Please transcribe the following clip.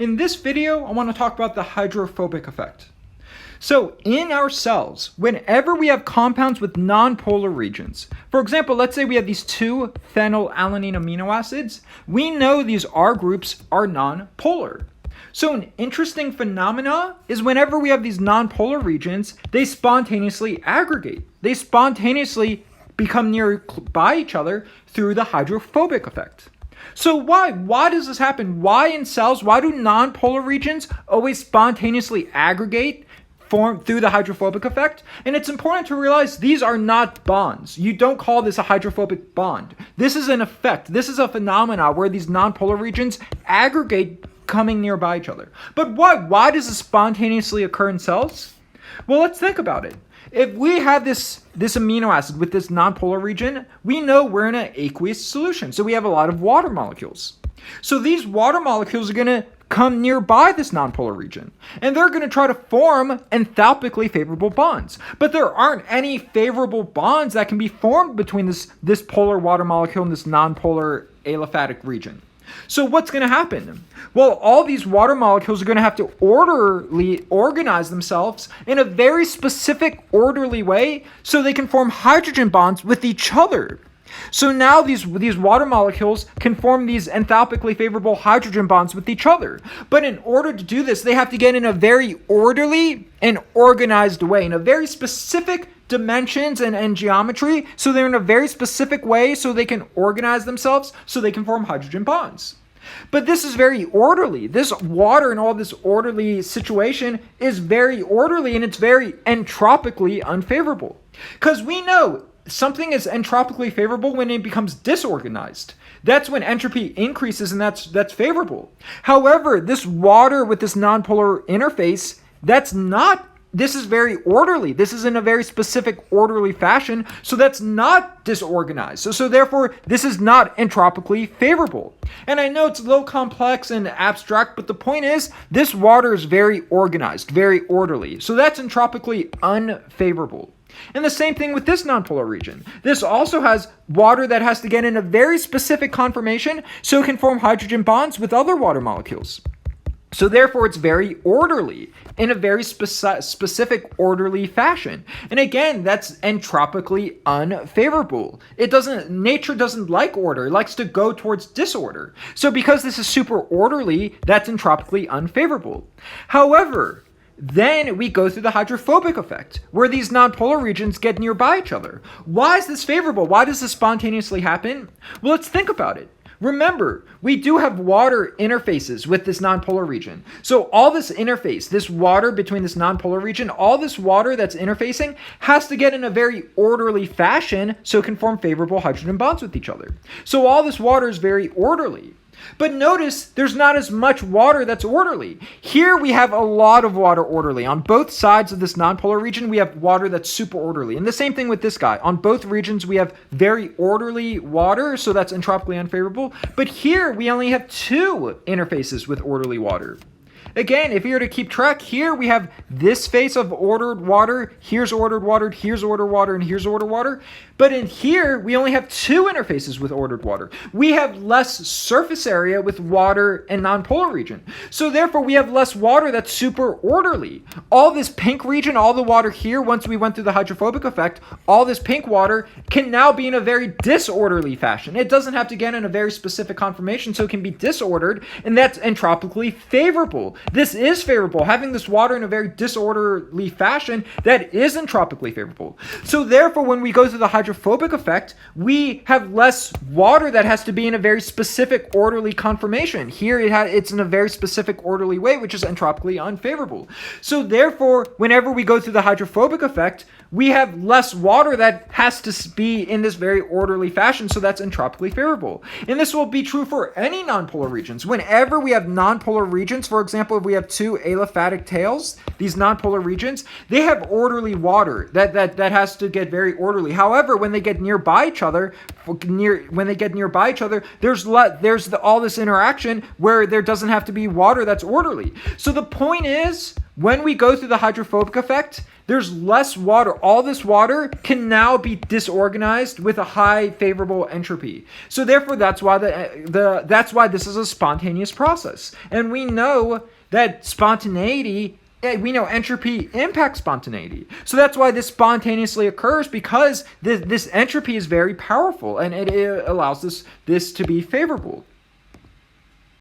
In this video, I want to talk about the hydrophobic effect. So in our cells, whenever we have compounds with nonpolar regions, for example, let's say we have these two phenylalanine amino acids, we know these R groups are nonpolar. So an interesting phenomena is whenever we have these nonpolar regions, they spontaneously aggregate. They spontaneously become nearby each other through the hydrophobic effect. So why? Why does this happen? Why in cells, why do nonpolar regions always spontaneously aggregate through the hydrophobic effect? And it's important to realize these are not bonds. You don't call this a hydrophobic bond. This is an effect. This is a phenomena where these nonpolar regions aggregate coming nearby each other. But why? Why does this spontaneously occur in cells? Well, let's think about it. If we have this amino acid with this nonpolar region, we know we're in an aqueous solution. So we have a lot of water molecules. So these water molecules are going to come nearby this nonpolar region, and they're going to try to form enthalpically favorable bonds. But there aren't any favorable bonds that can be formed between this polar water molecule and this nonpolar aliphatic region. So what's going to happen? Well, all these water molecules are going to have to orderly organize themselves in a very specific orderly way so they can form hydrogen bonds with each other. So now these water molecules can form these enthalpically favorable hydrogen bonds with each other. But in order to do this, they have to get in a very orderly and organized way, in a very specific dimensions and geometry, so they're in a very specific way so they can organize themselves so they can form hydrogen bonds. But this is very orderly. This water and all this orderly situation is very orderly, and it's very entropically unfavorable. Because we know something is entropically favorable when it becomes disorganized. That's when entropy increases, and that's favorable. However, this water with this nonpolar interface, this is very orderly. This is in a very specific orderly fashion, so that's not disorganized. So therefore, this is not entropically favorable. And I know it's a little complex and abstract, but the point is, this water is very organized, very orderly. So that's entropically unfavorable. And the same thing with this nonpolar region. This also has water that has to get in a very specific conformation so it can form hydrogen bonds with other water molecules. So therefore, it's very orderly in a very specific orderly fashion. And again, that's entropically unfavorable. Nature doesn't like order. It likes to go towards disorder. So because this is super orderly, that's entropically unfavorable. However, then we go through the hydrophobic effect, where these nonpolar regions get nearby each other. Why is this favorable? Why does this spontaneously happen? Well, let's think about it. Remember, we do have water interfaces with this nonpolar region. So all this interface, this water between this nonpolar region, all this water that's interfacing has to get in a very orderly fashion so it can form favorable hydrogen bonds with each other. So all this water is very orderly. But notice there's not as much water that's orderly. Here we have a lot of water orderly. On both sides of this nonpolar region, we have water that's super orderly. And the same thing with this guy. On both regions, we have very orderly water, so that's entropically unfavorable. But here we only have two interfaces with orderly water. Again, if you were to keep track, here we have this face of ordered water, here's ordered water, here's ordered water, and here's ordered water. But in here, we only have two interfaces with ordered water. We have less surface area with water and nonpolar region. So therefore, we have less water that's super orderly. All this pink region, all the water here, once we went through the hydrophobic effect, all this pink water can now be in a very disorderly fashion. It doesn't have to get in a very specific conformation, so it can be disordered, and that's entropically favorable. This is favorable. Having this water in a very disorderly fashion, that is entropically favorable. So therefore, when we go through the hydrophobic effect, we have less water that has to be in a very specific orderly conformation. Here it's in a very specific orderly way, which is entropically unfavorable. So therefore, whenever we go through the hydrophobic effect, we have less water that has to be in this very orderly fashion, so that's entropically favorable. And this will be true for any nonpolar regions. Whenever we have nonpolar regions, for example, if we have two aliphatic tails, these nonpolar regions, they have orderly water that has to get very orderly. However, when they get nearby each other, there's all this interaction where there doesn't have to be water that's orderly. So the point is, when we go through the hydrophobic effect, there's less water. All this water can now be disorganized with a high favorable entropy. So therefore, that's why that's why this is a spontaneous process. And we know that spontaneity, we know entropy impacts spontaneity. So that's why this spontaneously occurs, because this entropy is very powerful and it allows this to be favorable.